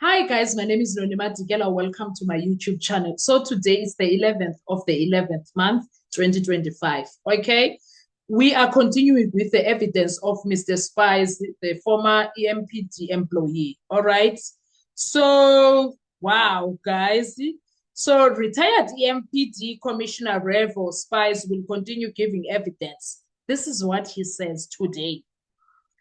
Hi guys, my name is Nonima Digela. Welcome to my YouTube channel. So today is the 11th of the 11th month, 2025. Okay, we are continuing with the evidence of Mr. Spies, the former EMPD employee. All right. So, wow, guys. So retired EMPD Commissioner Revo Spies will continue giving evidence. This is what he says today.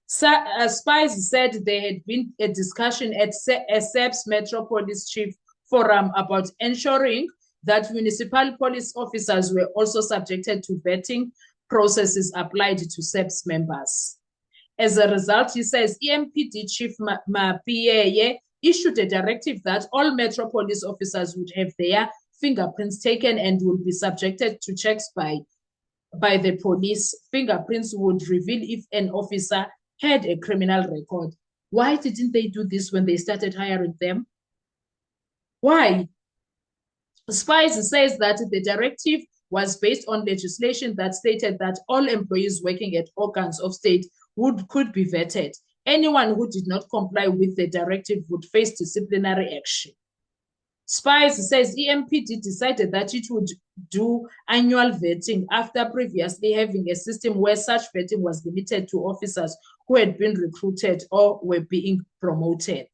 Spies said there had been a discussion at SEP's Metropolis Chief Forum about ensuring that municipal police officers were also subjected to vetting processes applied to SEP's members. As a result, he says EMPD Chief Mapiyeye issued a directive that all Metropolis officers would have their fingerprints taken and will be subjected to checks by the police. Fingerprints would reveal if an officer had a criminal record. Why didn't they do this when they started hiring them? Why? Spies says that the directive was based on legislation that stated that all employees working at organs of state could be vetted. Anyone who did not comply with the directive would face disciplinary action. Spies says EMPD decided that it would do annual vetting after previously having a system where such vetting was limited to officers who had been recruited or were being promoted.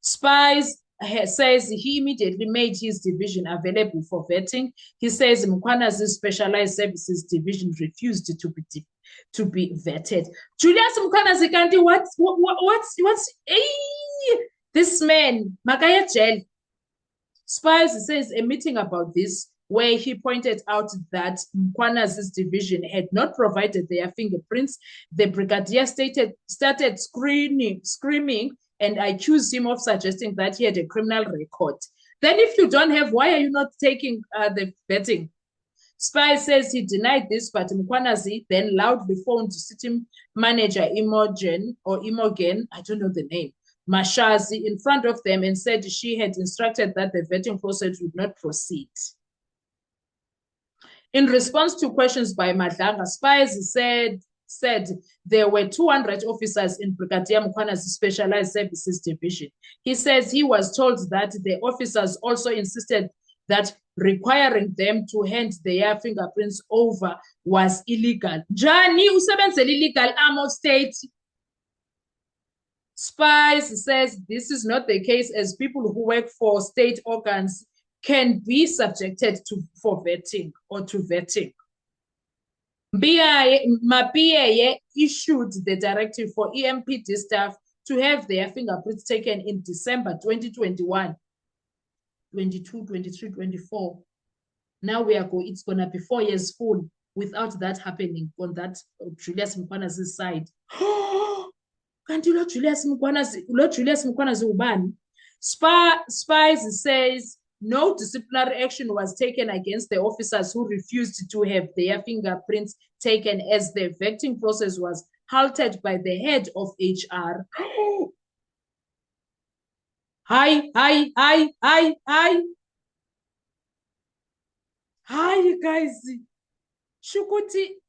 Spies says he immediately made his division available for vetting. He says Mkwanazi's specialized services division refused to be vetted. Julius Mkwanazi, what's this man, Magaya Jail. Spies says a meeting about this where he pointed out that Mkwanazi's division had not provided their fingerprints. The brigadier started screaming, and accused him of suggesting that he had a criminal record. Then if you don't have, why are you not taking the vetting? Spy says he denied this, but Mkwanazi then loudly phoned city manager Imogen, I don't know the name, Mashazi, in front of them and said she had instructed that the vetting process would not proceed. In response to questions by Madlanga, Spies said there were 200 officers in Brigadier Mkwanazi's Specialized Services Division. He says he was told that the officers also insisted that requiring them to hand their fingerprints over was illegal. Jani usebenzela illegal arm of state. Spies says this is not the case, as people who work for state organs can be subjected for vetting or to vetting. Mapiyeye issued the directive for EMPD staff to have their fingerprints taken in December 2021, 22, 23, 24. Now it's going to be 4 years full without that happening on that Julius Mkwanazi's side. Kanti lo Julius Mkwanazi ubani? Spies says no disciplinary action was taken against the officers who refused to have their fingerprints taken, as the vetting process was halted by the head of HR. Hi, guys. Shuti,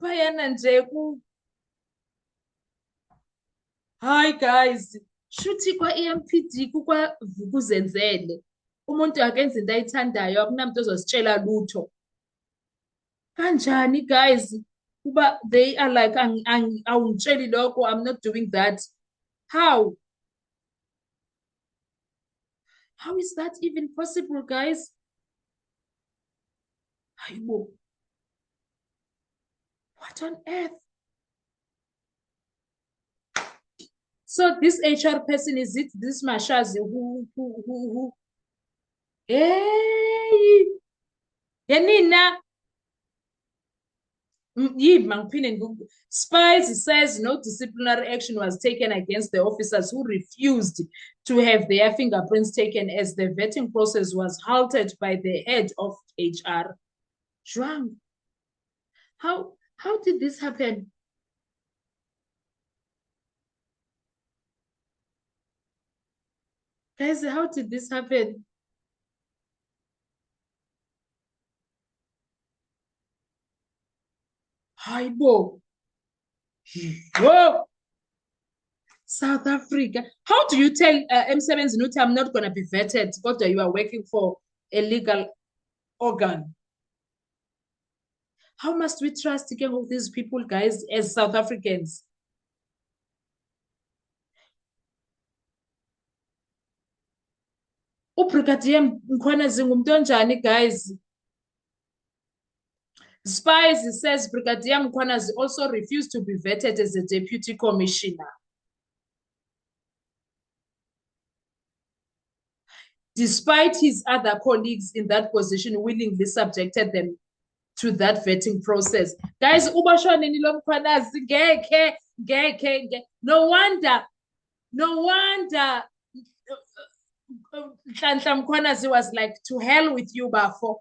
phayana nje ku. Hi, guys. Shuthi kwa-EMPD kukwavukuzenzele. Umuntu akenza into ayithandayo, akunamuntu ozositshela lutho. Kanjani, guys? Kuba they are like, awungitsheli lokho, I'm not doing that. How? How is that even possible, guys? Hayibo. What on earth? So this HR person, is it this Mashazi who? Hey, Yanina. Spies says no disciplinary action was taken against the officers who refused to have their fingerprints taken, as the vetting process was halted by the head of HR. Zhuang, how did this happen? Guys, how did this happen? Hayibo. Whoa. South Africa. How do you tell M7 Nuti I'm not going to be vetted? But you are working for a legal organ. How must we trust again of these people, guys, as South Africans? Ubrigadier Mkhwanazi ngumuntu onjani, guys? Spies says Brigadier Mkhwanazi also refused to be vetted as a deputy commissioner. Despite his other colleagues in that position willingly subjected them to that vetting process. Guys, no wonder Nhlanhla Mkhwanazi was like, to hell with you, Bafo.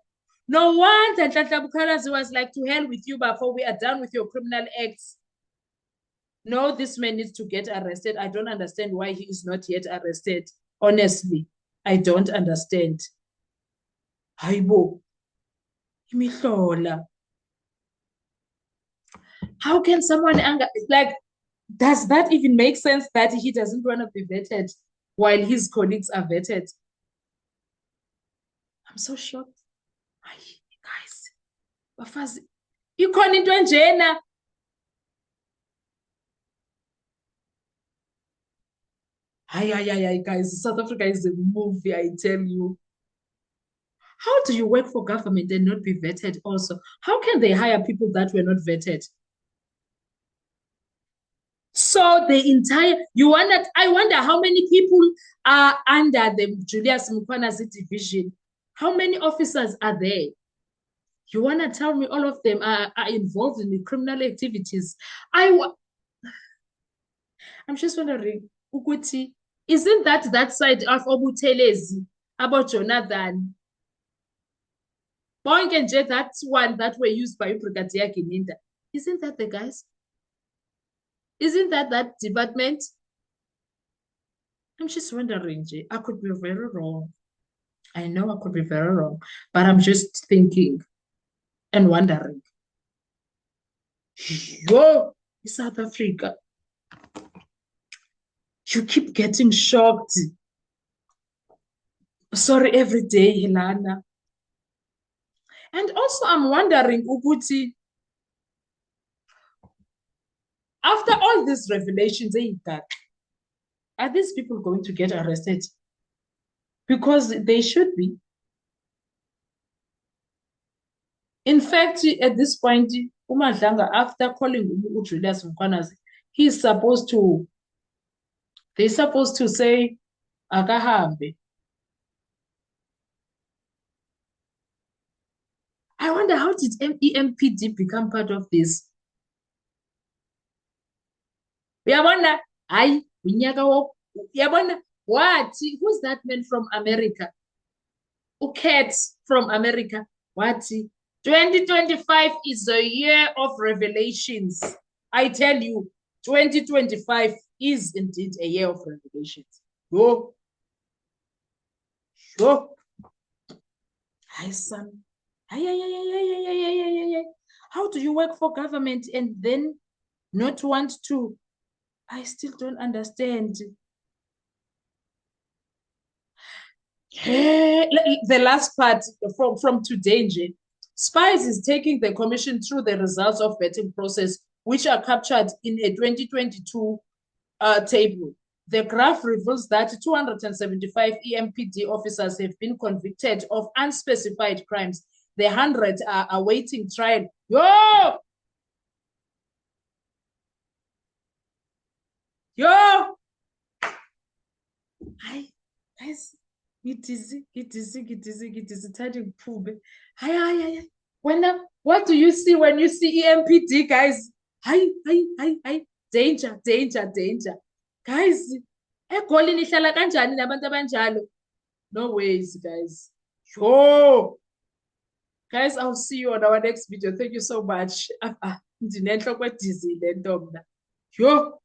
No wonder Nhlanhla Mkhwanazi was like, to hell with you, Bafo. We are done with your criminal acts. No, this man needs to get arrested. I don't understand why he is not yet arrested. Honestly, I don't understand. Haibo. Imihlola. How can someone like, does that even make sense that he doesn't want to be vetted while his colleagues are vetted? I'm so shocked. Guys, bafazi, ikhona into enjena. Hi, guys, South Africa is a movie, I tell you. How do you work for government and not be vetted also? How can they hire people that were not vetted? So the entire, I wonder how many people are under the Julius Mkhwanazi division. How many officers are there? You want to tell me all of them are involved in the criminal activities? I'm just wondering, Ukuti, isn't that side of Obuthelezi about Jonathan? Boing and Jet, that's one that were used by Brigadier Gininda. Isn't that the guys? Isn't that department? I'm just wondering, Jay. I could be very wrong. I know I could be very wrong, but I'm just thinking and wondering. Yo, South Africa. You keep getting shocked. Sorry, every day, Hilana. And also, I'm wondering, Uguti, after all these revelations, are these people going to get arrested? Because they should be. In fact, at this point, uMadlanga, after calling Julius Mkhwanazi, they're supposed to say, akahambe. I wonder, how did EMPD become part of this? Uyabona, hayi, unyaka wo, uyabona, what? Who's that man from America? Uket from America. What? 2025 is a year of revelations. I tell you, 2025 is indeed a year of revelations. Yo. Hi, son. How do you work for government and then not want to? I still don't understand. The last part from today, Spies is taking the commission through the results of vetting process, which are captured in a 2022 table. The graph reveals that 275 EMPD officers have been convicted of unspecified crimes. The 100 are awaiting trial. Yo! Hi, guys. It is Hi. What do you see when you see EMPD, guys? Hi. Danger. Guys, egolini ihlala kanjani nabantu abanjalo? No ways, guys. Yo. Guys, I'll see you on our next video. Thank you so much. Ndinenhloko edizile ntombi. Yo.